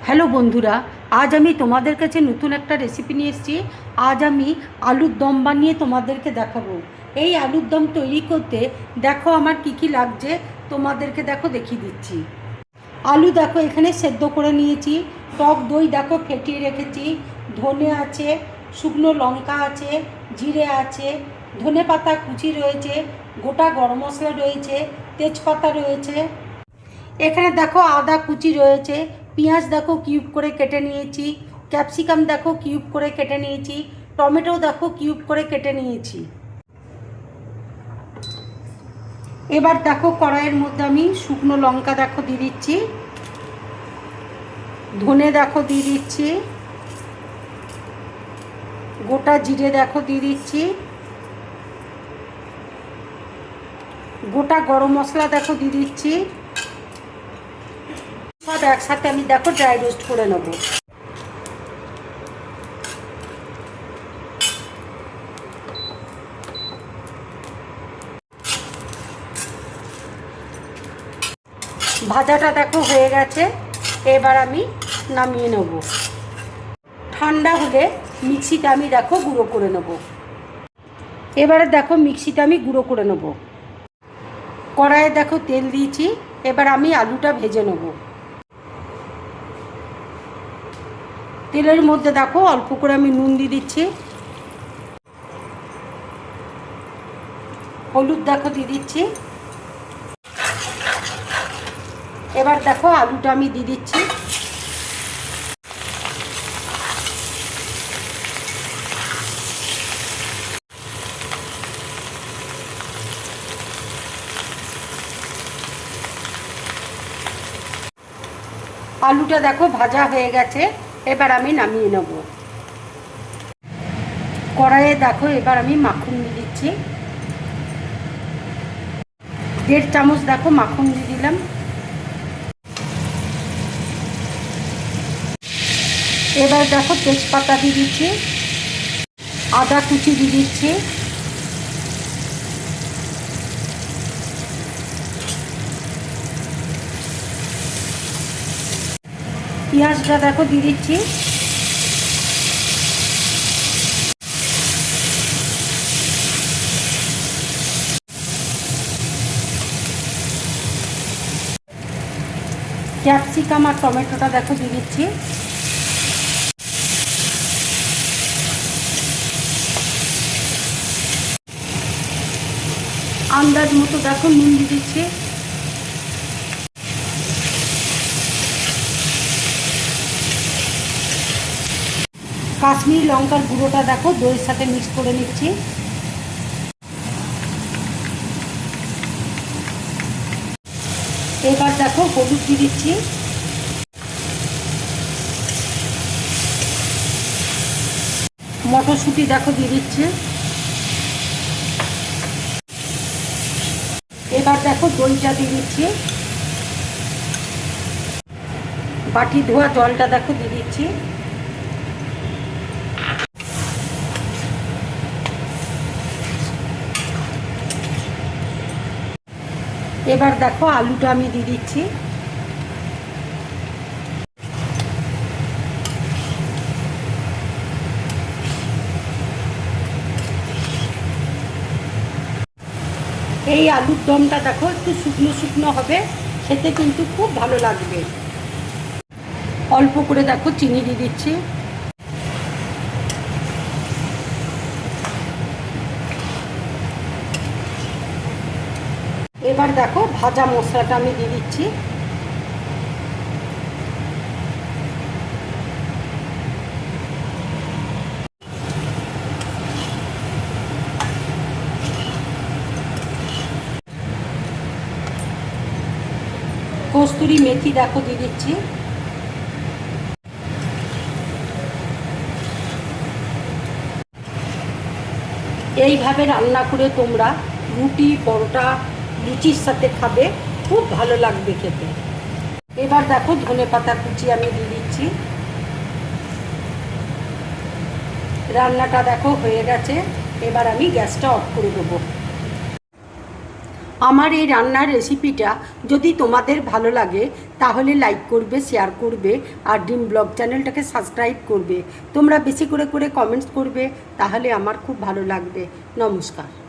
Hello বন্ধুরা, আজ আমি তোমাদের কাছে নতুন একটা রেসিপি নিয়ে এসেছি। আজ আমি আলুর দম বানিয়ে তোমাদেরকে দেখাবো। এই আলুর দম তৈরি করতে দেখো আমার কি কি লাগছে, তোমাদেরকে দেখো দেখিয়ে দিচ্ছি। আলু দেখো এখানে সেদ্ধ করে নিয়েছি, টক দই দেখো ফেটিয়ে রেখেছি, ধনে আছে, শুকনো লঙ্কা আছে, জিরে আছে, ধনে পাতা কুচি রয়েছে, গোটা গরম মশলা রয়েছে, তেজপাতা রয়েছে। এখানে দেখো আদা কুচি রয়েছে, পেঁয়াজ দেখো কিউব করে কেটে নিয়েছি, ক্যাপসিকাম দেখো কিউব করে কেটে নিয়েছি, টমেটো দেখো কিউব করে কেটে নিয়েছি। এবার দেখো কড়াইয়ের মধ্যে আমি শুকনো লঙ্কা দেখো দিয়ে দিচ্ছি, ধনে দেখো দিয়ে দিচ্ছি, গোটা জিরে দেখো দিয়ে দিচ্ছি, গোটা গরম মশলা দেখো দিয়ে দিচ্ছি। সব একসাথে আমি দেখো ড্রাই রোস্ট করে নেব। ভাজাটা দেখো হয়ে গেছে, এবার আমি নামিয়ে নেব। ঠান্ডা হলে মিক্সিতে আমি দেখো গুঁড়ো করে নেব। এবারে দেখো মিক্সিতে আমি গুঁড়ো করে নেব। কড়াইয়ে দেখো তেল দিয়েছি, এবার আমি আলুটা ভেজে নেব। তেলের মধ্যে দেখো অল্প করে আমি নুন দিয়ে দিচ্ছি, হলুদ দেখো দিয়ে দিচ্ছি। এবার দেখো আলুটা আমি দিয়ে দিচ্ছি। আলুটা দেখো ভাজা হয়ে গেছে, এবার আমি নামিয়ে নেব। কড়াইয়ে দেখো এবার আমি মাখন দিয়ে দিচ্ছি, 1.5 চামচ দেখো মাখন দিয়ে দিলাম। এবার দেখো তেজপাতা দিয়ে দিচ্ছি, আদা কুচি দিয়ে দিচ্ছি, পেঁয়াজটা দেখো দিয়ে দিচ্ছি, ক্যাপসিকাম আর টমেটোটা দেখো দিয়ে দিচ্ছি। আন্দাজ মতো দেখো নুন দিয়ে দিচ্ছি। কাশ্মীরি লঙ্কার গুঁড়োটা দেখো দইয়ের সাথে মিক্স করে নিচ্ছি। এবার দেখো হলুদ দিয়ে দিচ্ছি, মটরশুঁটি দেখো দিয়ে দিচ্ছি। এবার দেখো দইটা দিয়ে দিচ্ছি, বাটি ধোয়া জলটা দেখো দিয়ে দিচ্ছি। এবার দেখো আলুটা আমি দিয়ে দিচ্ছি। এই আলুর দমটা দেখো একটু শুকনো শুকনো হবে, খেতে কিন্তু খুব ভালো লাগবে। অল্প করে দেখো চিনি দিয়ে দিচ্ছি। এবার দেখো ভাজা মশলাটা আমি দিয়ে দিচ্ছি। কস্তুরি মেথি দেখো দিয়ে দিচ্ছি। এইভাবে রান্না করে তোমরা রুটি পরোটা লুচির সাথে খাবে, খুব ভালো লাগবে খেতে। এবার দেখো ধনে পাতা কুচি আমি দিয়ে দিচ্ছি। রান্নাটা দেখো হয়ে গেছে, এবার আমি গ্যাসটা অফ করে দেবো। আমার এই রান্নার রেসিপিটা যদি তোমাদের ভালো লাগে তাহলে লাইক করবে, শেয়ার করবে আর ড্রিম ব্লগ চ্যানেলটাকে সাবস্ক্রাইব করবে। তোমরা বেশি করে কমেন্টস করবে, তাহলে আমার খুব ভালো লাগবে। নমস্কার।